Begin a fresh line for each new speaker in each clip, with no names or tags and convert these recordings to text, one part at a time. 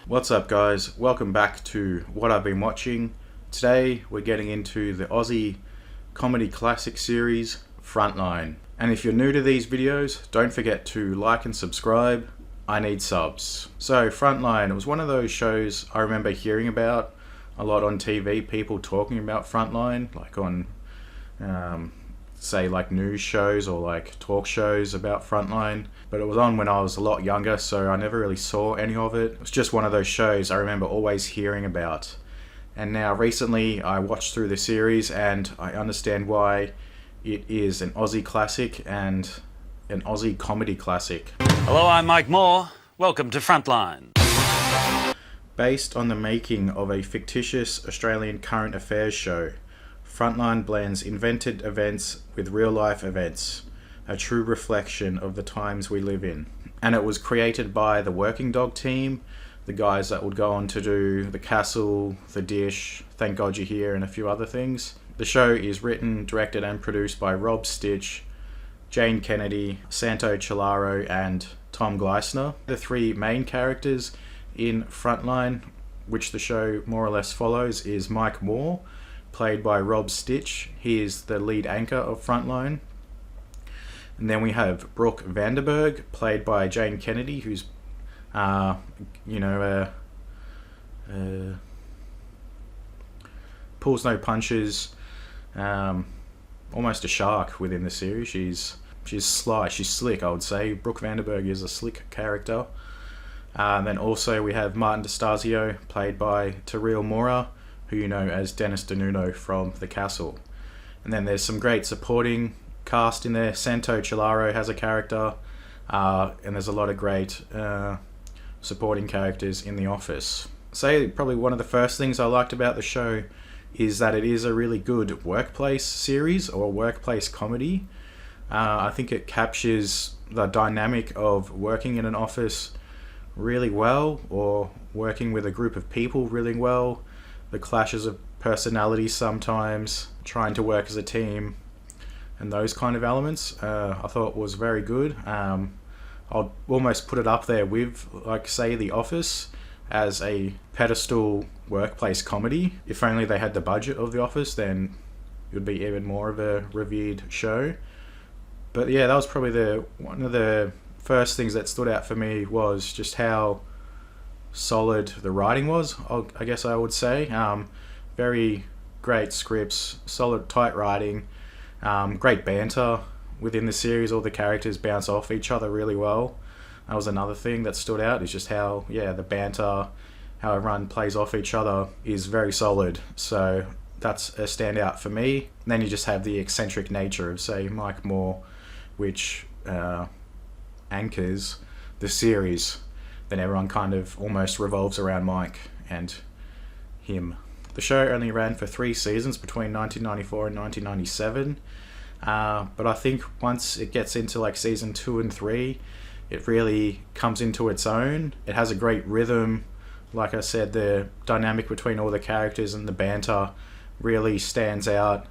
What's up guys, welcome back to what I've been watching. Today we're getting into the Aussie comedy classic series Frontline. And if you're new to these videos, don't forget to like and subscribe. I need subs. So Frontline, it was one of those shows I remember hearing about a lot on TV, people talking about Frontline, like on say like news shows or like talk shows about Frontline, but it was on when I was a lot younger, so I never really saw any of it. It was just one of those shows I remember always hearing about. And now recently I watched through the series and I understand why it is an Aussie classic and an Aussie comedy classic.
Hello, I'm Mike Moore. Welcome to Frontline.
Based on the making of a fictitious Australian current affairs show, Frontline blends invented events with real-life events, a true reflection of the times we live in. And it was created by the Working Dog team, the guys that would go on to do The Castle, The Dish, Thank God You're Here, and a few other things. The show is written, directed, and produced by Rob Stitch, Jane Kennedy, Santo Ciallaro, and Tom Gleisner. The three main characters in Frontline, which the show more or less follows, is Mike Moore, played by Rob Stitch. He is the lead anchor of Frontline. And then we have Brooke Vanderberg, played by Jane Kennedy, who's pulls no punches, almost a shark within the series. She's sly, she's slick, I would say. Brooke Vanderberg is a slick character. Then also we have Martin DeStasio, played by Terrell Mora, who you know as Dennis DeNuno from The Castle. And then there's some great supporting cast in there. Santo Ciallaro has a character, and there's a lot of great supporting characters in The Office. Say probably one of the first things I liked about the show is that it is a really good workplace series or workplace comedy. I think it captures the dynamic of working in an office really well, or working with a group of people really well, the clashes of personalities sometimes, trying to work as a team, and those kind of elements I thought was very good. I'll almost put it up there with, like, say, The Office as a pedestal workplace comedy. If only they had the budget of The Office, then it would be even more of a revered show. But yeah, that was probably one of the first things that stood out for me, was just how solid the writing was, I guess I would say. Very great scripts, solid, tight writing, great banter within the series. All the characters bounce off each other really well. That was another thing that stood out, is just how, the banter, how everyone plays off each other is very solid. So that's a standout for me. And then you just have the eccentric nature of, say, Mike Moore, which anchors the series. Then everyone kind of almost revolves around Mike and him. The show only ran for 3 seasons between 1994 and 1997. But I think once it gets into like season 2 and 3, it really comes into its own. It has a great rhythm. Like I said, the dynamic between all the characters and the banter really stands out.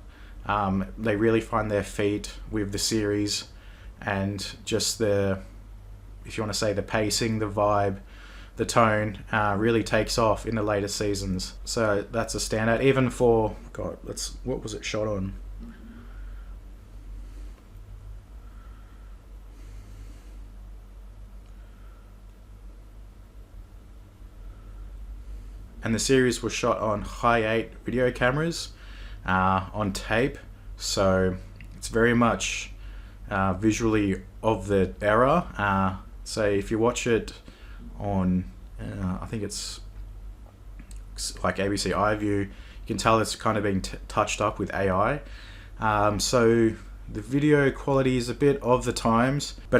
They really find their feet with the series, and just if you want to say the pacing, the vibe, the tone really takes off in the later seasons. So that's a standout. Even for, what was it shot on? And the series was shot on Hi8 video cameras on tape, so it's very much visually of the era. So if you watch it on, I think it's like ABC iView, you can tell it's kind of being touched up with AI. So the video quality is a bit of the times, but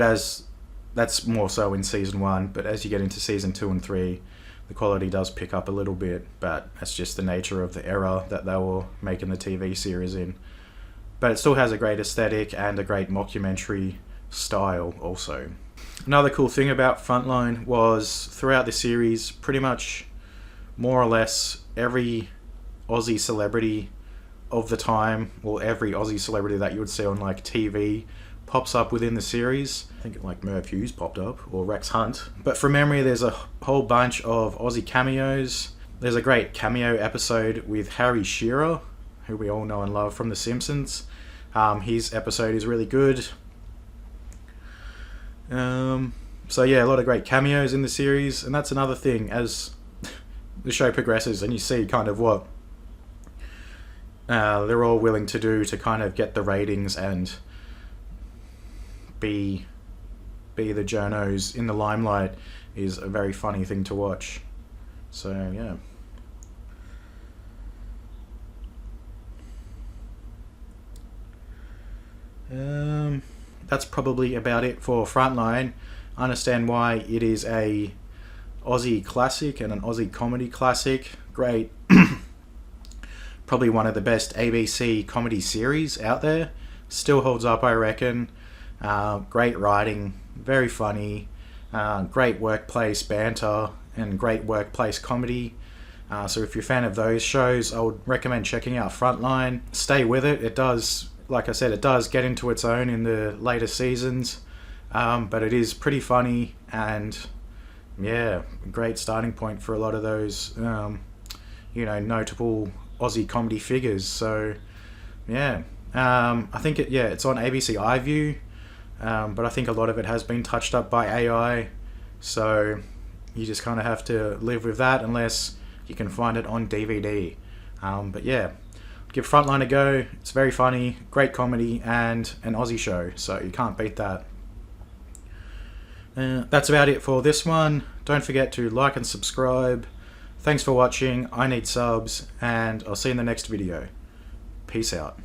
that's more so in season 1. But as you get into season 2 and 3, the quality does pick up a little bit, but that's just the nature of the era that they were making the TV series in. But it still has a great aesthetic and a great mockumentary style also. Another cool thing about Frontline was throughout the series, pretty much more or less every Aussie celebrity of the time, or every Aussie celebrity that you would see on like TV pops up within the series. I think like Merv Hughes popped up, or Rex Hunt. But from memory, there's a whole bunch of Aussie cameos. There's a great cameo episode with Harry Shearer, who we all know and love from The Simpsons. His episode is really good. So yeah, a lot of great cameos in the series, and that's another thing as the show progresses and you see kind of what they're all willing to do to kind of get the ratings and be the journos in the limelight is a very funny thing to watch. So yeah. That's probably about it for Frontline. I understand why it is a Aussie classic and an Aussie comedy classic. Great. Probably one of the best ABC comedy series out there. Still holds up, I reckon. Great writing, very funny, great workplace banter, and great workplace comedy. So if you're a fan of those shows, I would recommend checking out Frontline. Stay with it. It does, like I said, it does get into its own in the later seasons, but it is pretty funny, and yeah, great starting point for a lot of those, notable Aussie comedy figures. So yeah, I think it's on ABC iView, but I think a lot of it has been touched up by AI, so you just kind of have to live with that unless you can find it on DVD. But yeah, give Frontline a go. It's very funny, great comedy, and an Aussie show, so you can't beat that. That's about it for this one. Don't forget to like and subscribe. Thanks for watching. I need subs, and I'll see you in the next video. Peace out.